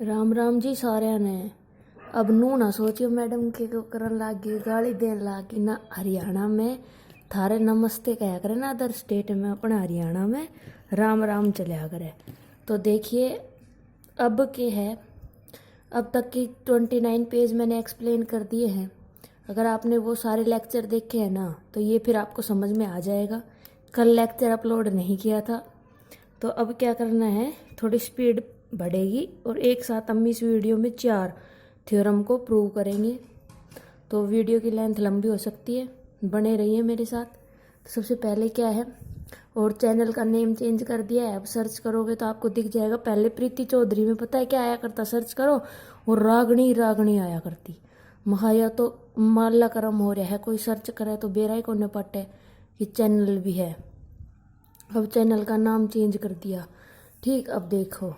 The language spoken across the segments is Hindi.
राम राम जी साਰਿਆਂ ने। अब नू ना सोचियो मैडम के को करन लागी गाली देन लागी ना। हरियाणा में थारे नमस्ते कहा करे ना, अदर स्टेट में अपने हरियाणा में राम राम चलिया करे। तो देखिए अब के है, अब तक की 29 पेज मैंने एक्सप्लेन कर दिए हैं। अगर आपने वो सारे लेक्चर देखे हैं ना तो ये फिर आपको समझ में आ जाएगा। कल लेक्चर अपलोड नहीं किया था तो अब क्या करना है, थोड़ी स्पीड बढ़ेगी और एक साथ हम इस वीडियो में 4 थ्योरम को प्रूव करेंगे। तो वीडियो की लेंथ लंबी हो सकती है, बने रहिए मेरे साथ। तो सबसे पहले क्या है, और चैनल का नेम चेंज कर दिया है, अब सर्च करोगे तो आपको दिख जाएगा। पहले प्रीति चौधरी में पता है क्या आया करता, सर्च करो और रागणी रागणी आया करती। महाया तो माला करम हो रहा है, कोई सर्च करे तो बेरा ही को न पटे कि चैनल भी है। अब चैनल का नाम चेंज कर दिया। ठीक, अब देखो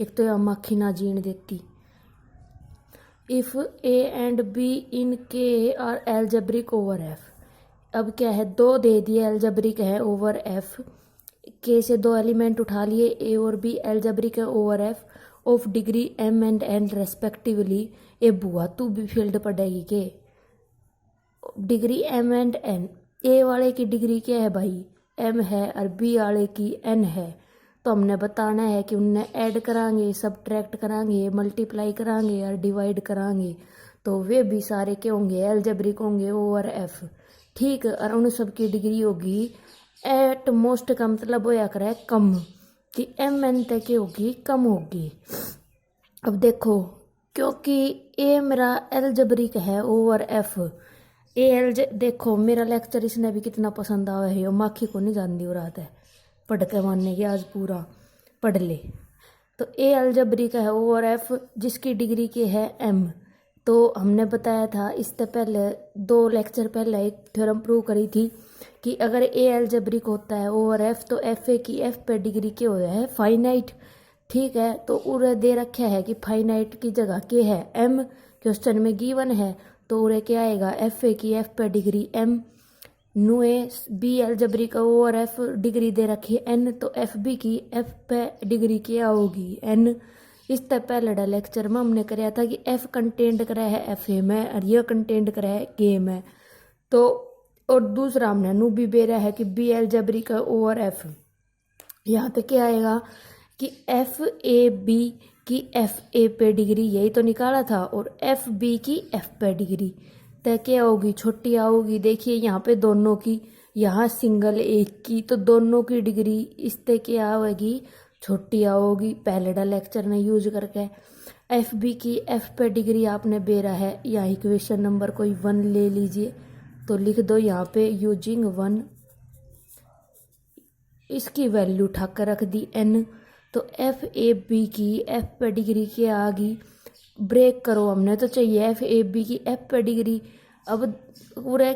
एक तो यह माखी ना जीण देती। If A and be in के आर एल्जेब्रिक ओवर एफ। अब क्या है, दो दे दिए एल्जेब्रिक है ओवर एफ। के से दो एलिमेंट उठा लिए, ए और बी एल्जेब्रिक है over F of degree M and N respectively. A बुआ तू भी फील्ड पड़ेगी के degree M and N. A वाले की डिग्री क्या है भाई, एम है, और बी वाले की एन है। तो हमने बताना है कि उन्हें ऐड करांगे, सब्ट्रैक्ट करांगे, मल्टीप्लाई करांगे और डिवाइड करांगे। तो वे भी सारे के होंगे एल्जेब्रिक होंगे ओवर एफ। ठीक, और उन सब की डिग्री होगी एट मोस्ट का मतलब होया करे कम, कि एम एन तक की होगी कम होगी। अब देखो, क्योंकि ए मेरा एल्जेब्रिक है ओवर एफ, ए एल देखो मेरा लेक्चर इसने भी कितना पसंद आया है। माखी को नहीं जानती वो रात है पढ़ के मानने की, आज पूरा पढ़ ले। तो ए अलजबरिक है ओवर एफ जिसकी डिग्री के है एम। तो हमने बताया था इससे पहले 2 लेक्चर पहले एक थ्योरम प्रूव करी थी कि अगर ए अलजबरिक होता है ओवर एफ तो एफ ए की एफ पे डिग्री के हो है फाइनाइट। ठीक है, तो उरे दे रखा है कि फाइनाइट की जगह के है एम, क्वेश्चन में गिवन है। तो उरे क्या आएगा, एफ ए की एफ पे डिग्री एम। नु ए बी एल्जेब्रिक का ओवर एफ डिग्री दे रखी है एन, तो एफ बी की एफ पे डिग्री क्या होगी एन। इससे पहले लेक्चर में हमने कराया था कि एफ कंटेंट करा है एफ ए में और यह कंटेंट करा है के में। तो और दूसरा हमने नु भी बेरा है कि बी एल्जेब्रिक का ओवर एफ, यहाँ पे क्या आएगा कि एफ ए बी की एफ ए पे डिग्री, यही तो निकाला था, और एफ बी की एफ पे डिग्री तय क्या होगी, छोटी आओगी। देखिए यहाँ पे दोनों की, यहाँ सिंगल एक की, तो दोनों की डिग्री इस तय क्या आएगी, छोटी आओगी। पहले लेक्चर ने यूज करके एफ बी की एफ पे डिग्री आपने बेरा है, यहाँ इक्वेशन नंबर कोई 1 ले लीजिए तो लिख दो यहाँ पे यूजिंग 1, इसकी वैल्यू उठा कर रख दी एन। तो एफ ए बी की एफ पे डिग्री क्या आ गई, ब्रेक करो, हमने तो चाहिए एफ ए बी की एफ पे डिग्री। अब पूरे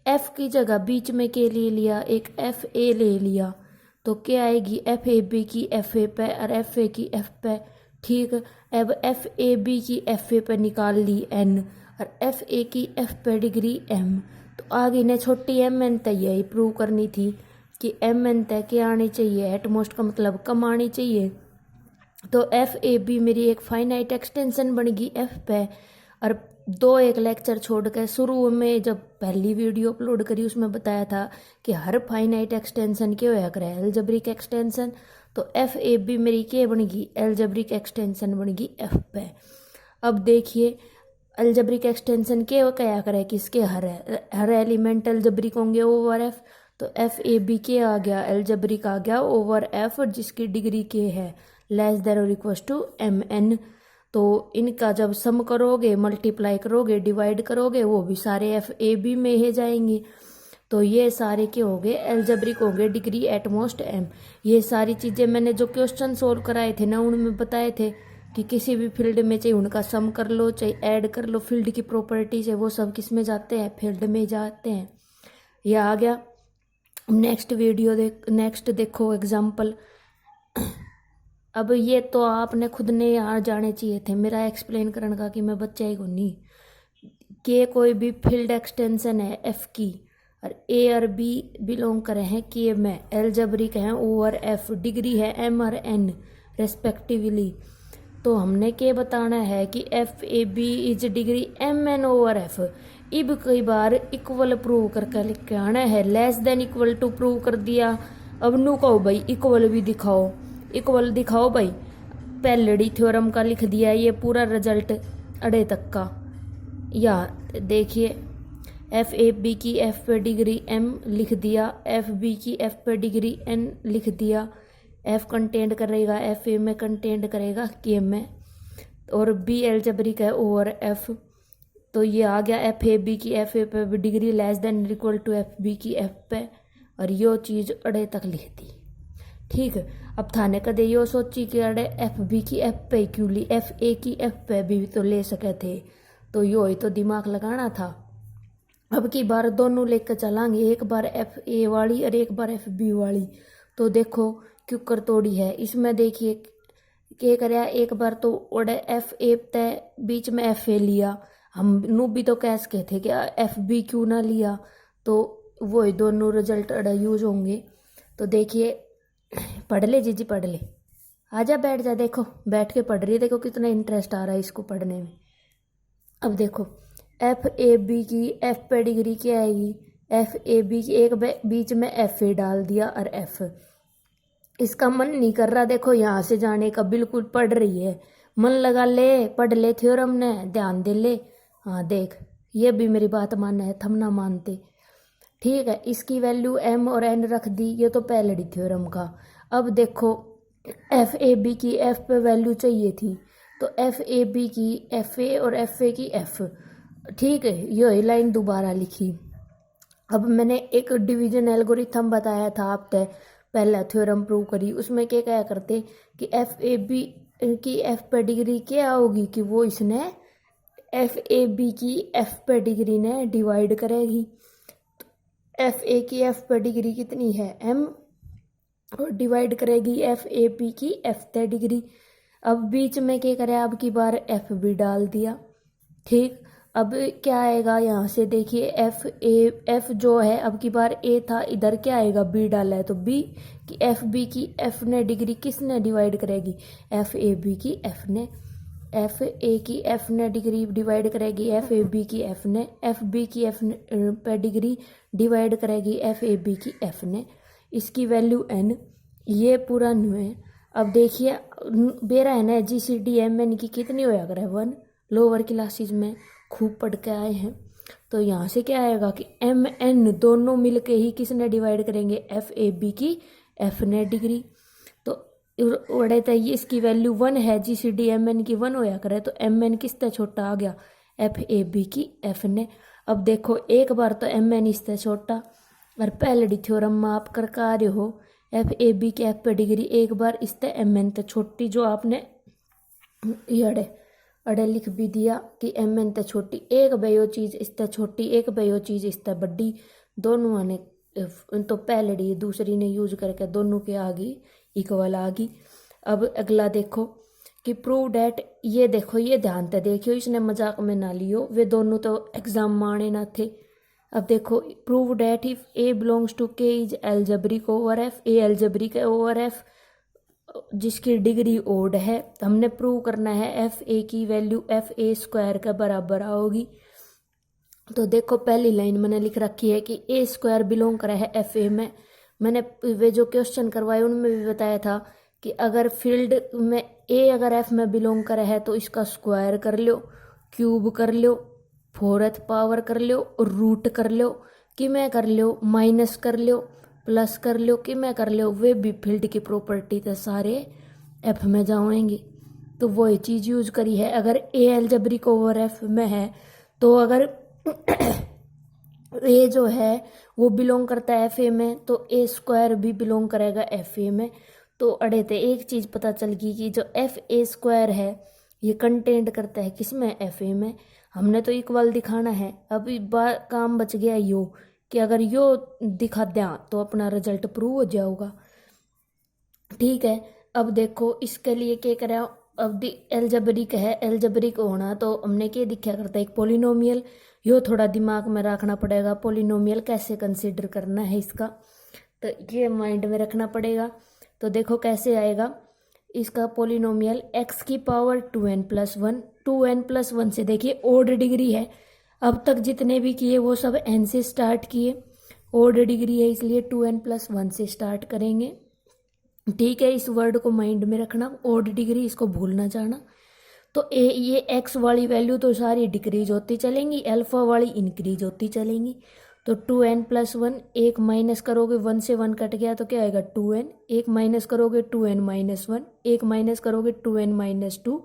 एफ की जगह बीच में के ले लिया, एक एफ ए ले लिया, तो क्या आएगी एफ ए बी की एफ ए पे और एफ ए की एफ पे। ठीक, अब एफ ए बी की एफ ए पे निकाल ली एन और एफ ए की एफ पे डिग्री एम। तो आगे ने छोटी एम एन तय यही प्रूव करनी थी कि एम एन तय क्या आनी चाहिए, एटमोस्ट का मतलब कम आनी चाहिए। तो एफ ए बी मेरी एक फाइनाइट एक्सटेंशन बनेगी एफ पे। और 2 एक लेक्चर छोड़ के शुरू में जब पहली वीडियो अपलोड करी उसमें बताया था कि हर फाइनाइट एक्सटेंशन क्या होया करे, एल्जेब्रिक एक्सटेंशन। तो एफ ए बी मेरी क्या बनेगी, एल्जेब्रिक एक्सटेंशन बनेगी एफ पे। अब देखिए एल्जेब्रिक एक्सटेंशन क्या क्या करे, किसके हर एलिमेंट एल्जेब्रिक होंगे ओवर एफ। तो एफ ए बी के आ गया, एल्जेब्रिक आ गया ओवर एफ जिसकी डिग्री के है लेस देन और इक्वल टू एम एन। तो इनका जब सम करोगे, मल्टीप्लाई करोगे, डिवाइड करोगे, वो भी सारे एफ ए बी में ही जाएंगे। तो ये सारे के हो गए एल्जेब्रिक हो गए डिग्री एटमोस्ट एम। ये सारी चीज़ें मैंने जो क्वेश्चन सोल्व कराए थे ना उनमें बताए थे कि किसी भी फील्ड में चाहे उनका सम कर लो चाहे ऐड कर लो, फील्ड की प्रॉपर्टीज है वो सब किस में जाते हैं, फील्ड में जाते हैं। ये आ गया। नेक्स्ट वीडियो नेक्स्ट देखो एग्जाम्पल। अब ये तो आपने खुद ने यहाँ जाने चाहिए थे, मेरा एक्सप्लेन करने का कि मैं बच्चा ही को नहीं। के कोई भी फील्ड एक्सटेंशन है एफ की और ए और बी बिलोंग करे हैं के में, एल्जेब्रिक हैं ओवर एफ, डिग्री है एम और एन रेस्पेक्टिवली। तो हमने क्या बताना है कि F A B is degree M N over F. इब कई बार इक्वल प्रूव करके लिख के आना है, less than equal to prove कर दिया। अब नू कहो भाई इक्वल भी दिखाओ, इक्वल दिखाओ भाई। पहलड़ी थ्योरम का लिख दिया ये पूरा रिजल्ट अड़े तक का। या देखिए एफ ए बी की एफ पे डिग्री एम लिख दिया, एफ बी की एफ पे डिग्री एन लिख दिया। एफ कंटेंट करेगा एफ ए में कंटेंट करेगा के में, और बी एल्जेब्रिक है ओवर एफ। तो ये आ गया एफ ए बी की एफ ए पे degree less than equal to F B की एफ पे, और यो चीज़ अड़े तक लिख दी। ठीक है, अब थाने कदे यो सोची कि अड़े एफ बी की एफ पे क्यों ली, एफ ए की एफ पे भी तो ले सके थे, तो यो ही तो दिमाग लगाना था। अब की बार दोनों लेकर चलांगे, एक बार एफ ए वाली और एक बार एफ बी वाली। तो देखो क्यों कर तोड़ी है इसमें। देखिए क्या कराया, एक बार तो ओडे एफ ए तय बीच में एफ ए लिया, हम नू भी तो कैस के थे कि एफ बी क्यों ना लिया, तो वो ही दोनों रिजल्ट अड़े यूज होंगे। तो देखिए पढ़ ले जीजी पढ़ ले, आजा बैठ जा, देखो बैठ के पढ़ रही है, देखो कितना इंटरेस्ट आ रहा है इसको पढ़ने में। अब देखो एफ ए बी की एफ पे डिग्री क्या आएगी, एफ ए बी की एक बीच में एफ ए डाल दिया और एफ। इसका मन नहीं कर रहा देखो यहाँ से जाने का, बिल्कुल पढ़ रही है, मन लगा ले पढ़ ले थ्योरम ने, ध्यान दे ले। हाँ देख ये भी मेरी बात मानना है, थम ना मानते। ठीक है, इसकी वैल्यू एम और एन रख दी, ये तो पहलड़ी थ्योरम का। अब देखो एफ ए बी की एफ पे वैल्यू चाहिए थी, तो एफ ए बी की एफ ए और एफ ए की एफ। ठीक है, ये लाइन दोबारा लिखी। अब मैंने एक डिवीजन एल्गोरिथम बताया था आप तय, पहला थ्योरम प्रूव करी, उसमें क्या क्या करते कि एफ ए बी की एफ पे डिग्री क्या होगी कि वो इसने एफ ए बी की एफ पे डिग्री ने डिवाइड करेगी। एफ ए की एफ पे डिग्री कितनी है एम, और डिवाइड करेगी एफ ए बी की एफ पे डिग्री। अब बीच में क्या करे, अब की बार एफ बी डाल दिया। ठीक, अब क्या आएगा यहाँ से देखिए एफ ए एफ जो है अब की बार ए था, इधर क्या आएगा बी डाला है, तो बी की एफ बी की एफ ने डिग्री किसने डिवाइड करेगी, एफ ए बी की एफ ने। एफ ए की एफ ने डिग्री डिवाइड करेगी एफ ए बी की एफ ने, एफ बी की एफ पे डिग्री डिवाइड करेगी एफ ए बी की एफ ने। इसकी वैल्यू एन, ये पूरा न्यू है। अब देखिए बेरा है ना जी सी डी एम एन की कितनी होया करे 1, लोअर क्लासेज में खूब पढ़ के आए हैं। तो यहाँ से क्या आएगा कि एम एन दोनों मिलके ही किसने डिवाइड करेंगे, एफ ए बी की एफ ने डिग्री। तो उड़े तो ये इसकी वैल्यू 1 है, जी सी डी एम एन की 1 होया करे, तो एम एन किससे छोटा आ गया, एफ ए बी की एफ ने। अब देखो एक बार तो एम एन इससे छोटा, और पहले थ्योरम में आप करके आ रहे हो एफ ए बी की एफ पे डिग्री एक बार इससे एम एन तो छोटी, जो आपने ये अड़े लिख भी दिया कि एम एन तो छोटी, एक बयो चीज़ इससे छोटी, एक बयो चीज़ इससे बड़ी, दोनों ने तो पहले दूसरी ने यूज करके दोनों के आ गई इक्वल आ गई। अब अगला देखो कि प्रूव डैट, ये देखो ये ध्यान से देखियो, इसने मजाक में ना लियो, वे दोनों तो एग्जाम माने ना थे। अब देखो prove that if A belongs to K is algebraic over F, A algebraic over F जिसकी डिग्री ओड है, हमने प्रूव करना है एफ ए की वैल्यू एफ ए स्क्वायर के बराबर आओगी। तो देखो पहली लाइन मैंने लिख रखी है कि ए स्क्वायर बिलोंग करे है एफ ए में। मैंने वे जो क्वेश्चन करवाए उनमें भी बताया था कि अगर फील्ड में ए अगर एफ में बिलोंग करे है तो इसका स्क्वायर कर लो, क्यूब कर लो, 4th पावर कर लो, रूट कर लो, कि मैं कर लो, माइनस कर लो, प्लस कर लो, कि मैं कर लो, वे भी फील्ड की प्रॉपर्टी तो सारे एफ में जाएंगे। तो वही चीज़ यूज करी है। अगर ए एल्जेब्रिक ओवर एफ में है तो अगर ए जो है वो बिलोंग करता है एफ ए में, तो ए स्क्वायर भी बिलोंग करेगा एफ ए में। तो अड़े थे एक चीज़ पता चल गई कि जो एफ ए स्क्वायर है ये कंटेंट करता है किसमें, एफ ए में। हमने तो इक्वल दिखाना है। अब काम बच गया यो कि अगर यो दिखा दें तो अपना रिजल्ट प्रूव हो जाएगा। ठीक है, अब देखो इसके लिए क्या करें, अब एल्जेब्रिक है, एल्जेब्रिक होना तो हमने क्या दिखा करता है, एक पोलिनोमियल, यो थोड़ा दिमाग में रखना पड़ेगा, पोलिनोमियल कैसे कंसीडर करना है इसका, तो ये माइंड में रखना पड़ेगा। तो देखो कैसे आएगा, इसका पोलिनोमियल x की पावर 2n+1, 2n+1 से देखिए ओड डिग्री है, अब तक जितने भी किए वो सब n से स्टार्ट किए, ओड डिग्री है इसलिए 2n+1 से स्टार्ट करेंगे। ठीक है, इस वर्ड को माइंड में रखना, ओड डिग्री, इसको भूलना जाना। तो ये x वाली वैल्यू तो सारी डिक्रीज होती चलेंगी, अल्फा वाली इंक्रीज होती चलेंगी। तो 2n+1, एक माइनस करोगे 1 से 1 कट गया तो क्या आएगा 2n, एक माइनस करोगे 2n-1, एक माइनस करोगे 2n-2,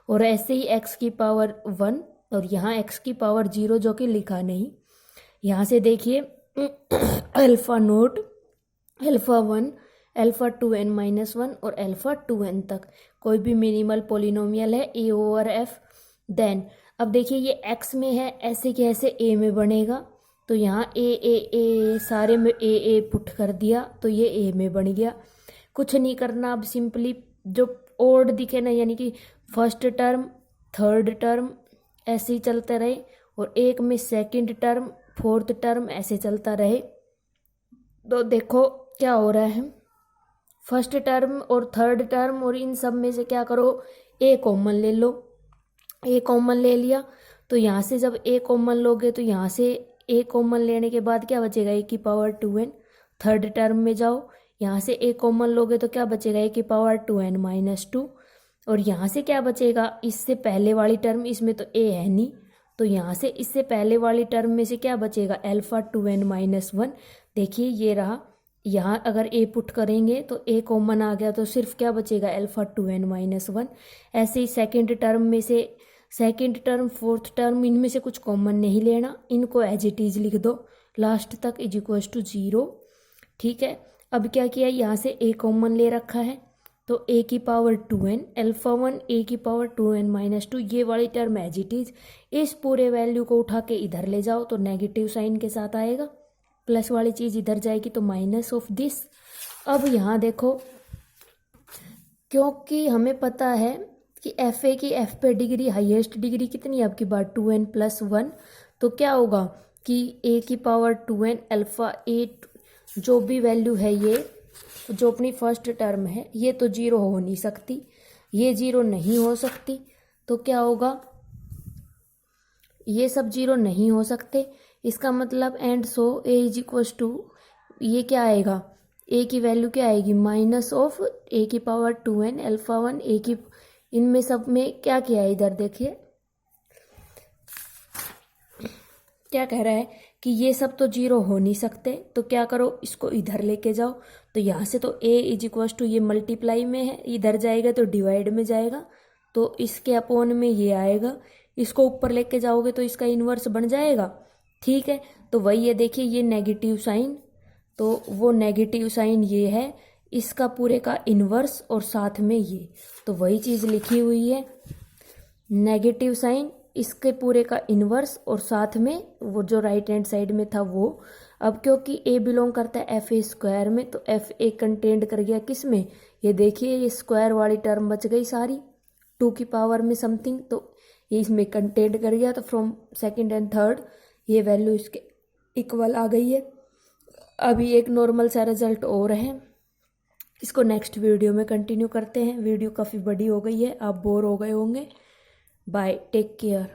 और ऐसे ही x की पावर 1 और यहाँ x की पावर 0 जो कि लिखा नहीं। यहाँ से देखिए alpha note, alpha 1, alpha 2n-1 और अल्फा 2n तक कोई भी मिनिमल पोलिनोमियल है a/f। देन अब देखिए ये x में है, ऐसे के ऐसे a में बनेगा, तो यहाँ a सारे में a पुट कर दिया तो ये a में बन गया। कुछ नहीं करना, अब सिंपली जो ओड दिखे ना, यानी कि फर्स्ट टर्म थर्ड टर्म ऐसे ही चलते रहे, और एक में सेकंड टर्म फोर्थ टर्म ऐसे चलता रहे। तो देखो क्या हो रहा है, फर्स्ट टर्म और थर्ड टर्म और इन सब में से क्या करो, ए कॉमन ले लो। ए कॉमन ले लिया तो यहाँ से जब ए कॉमन लोगे तो यहाँ से ए कॉमन लेने के बाद क्या बचेगा, ए की पावर 2n। थर्ड टर्म में जाओ, यहाँ से ए कॉमन लोगे तो क्या बचेगा, ए की पावर 2n-2, और यहाँ से क्या बचेगा, इससे पहले वाली टर्म, इसमें तो ए है नहीं, तो यहाँ से इससे पहले वाली टर्म में से क्या बचेगा, अल्फा 2n-1। देखिए ये रहा, यहाँ अगर ए पुट करेंगे तो ए कॉमन आ गया तो सिर्फ क्या बचेगा, अल्फा 2n-1। ऐसे ही सेकंड टर्म में से, सेकंड टर्म फोर्थ टर्म, इनमें से कुछ कॉमन नहीं लेना, इनको एज इट इज लिख दो लास्ट तक =0। ठीक है, अब क्या किया, यहाँ से ए कॉमन ले रखा है तो ए की पावर 2n, अल्फा 1 ए की पावर 2n-2, ये वाली टर्म एज इट इज। इस पूरे वैल्यू को उठा के इधर ले जाओ तो नेगेटिव साइन के साथ आएगा, प्लस वाली चीज़ इधर जाएगी तो माइनस ऑफ दिस। अब यहाँ देखो, क्योंकि हमें पता है कि एफ ए की एफ पे डिग्री, हाईएस्ट डिग्री कितनी है आपकी बार 2n+1, तो क्या होगा कि ए की पावर 2n अल्फा ए जो भी वैल्यू है, ये जो अपनी फर्स्ट टर्म है, ये तो 0 हो नहीं सकती, ये 0 नहीं हो सकती, तो क्या होगा, ये सब 0 नहीं हो सकते। इसका मतलब एंड सो a=, ये क्या आएगा, a की वैल्यू क्या आएगी, माइनस ऑफ a की पावर 2n अल्फा 1 a की, इनमें सब में क्या किया है, इधर देखिए क्या कह रहा है कि ये सब तो 0 हो नहीं सकते, तो क्या करो, इसको इधर लेके जाओ। तो यहाँ से तो a=, ये मल्टीप्लाई में है, इधर जाएगा तो डिवाइड में जाएगा, तो इसके अपॉन में ये आएगा, इसको ऊपर लेके जाओगे तो इसका इन्वर्स बन जाएगा। ठीक है, तो वही है, देखिए ये नेगेटिव साइन, तो वो नेगेटिव साइन ये है, इसका पूरे का इन्वर्स और साथ में ये, तो वही चीज़ लिखी हुई है, नेगेटिव साइन, इसके पूरे का इन्वर्स और साथ में वो जो राइट हैंड साइड में था वो। अब क्योंकि ए बिलोंग करता है एफ ए स्क्वायर में, तो एफ ए कंटेंट कर गया किस में, ये देखिए ये स्क्वायर वाली टर्म बच गई सारी 2 की पावर में समथिंग, तो ये इसमें कंटेंट कर गया, तो फ्रॉम सेकंड एंड थर्ड ये वैल्यू इसके इक्वल आ गई है। अभी एक नॉर्मल सा रिजल्ट और है, इसको नेक्स्ट वीडियो में कंटिन्यू करते हैं। वीडियो काफ़ी बड़ी हो गई है, आप बोर हो गए होंगे। Bye, take care.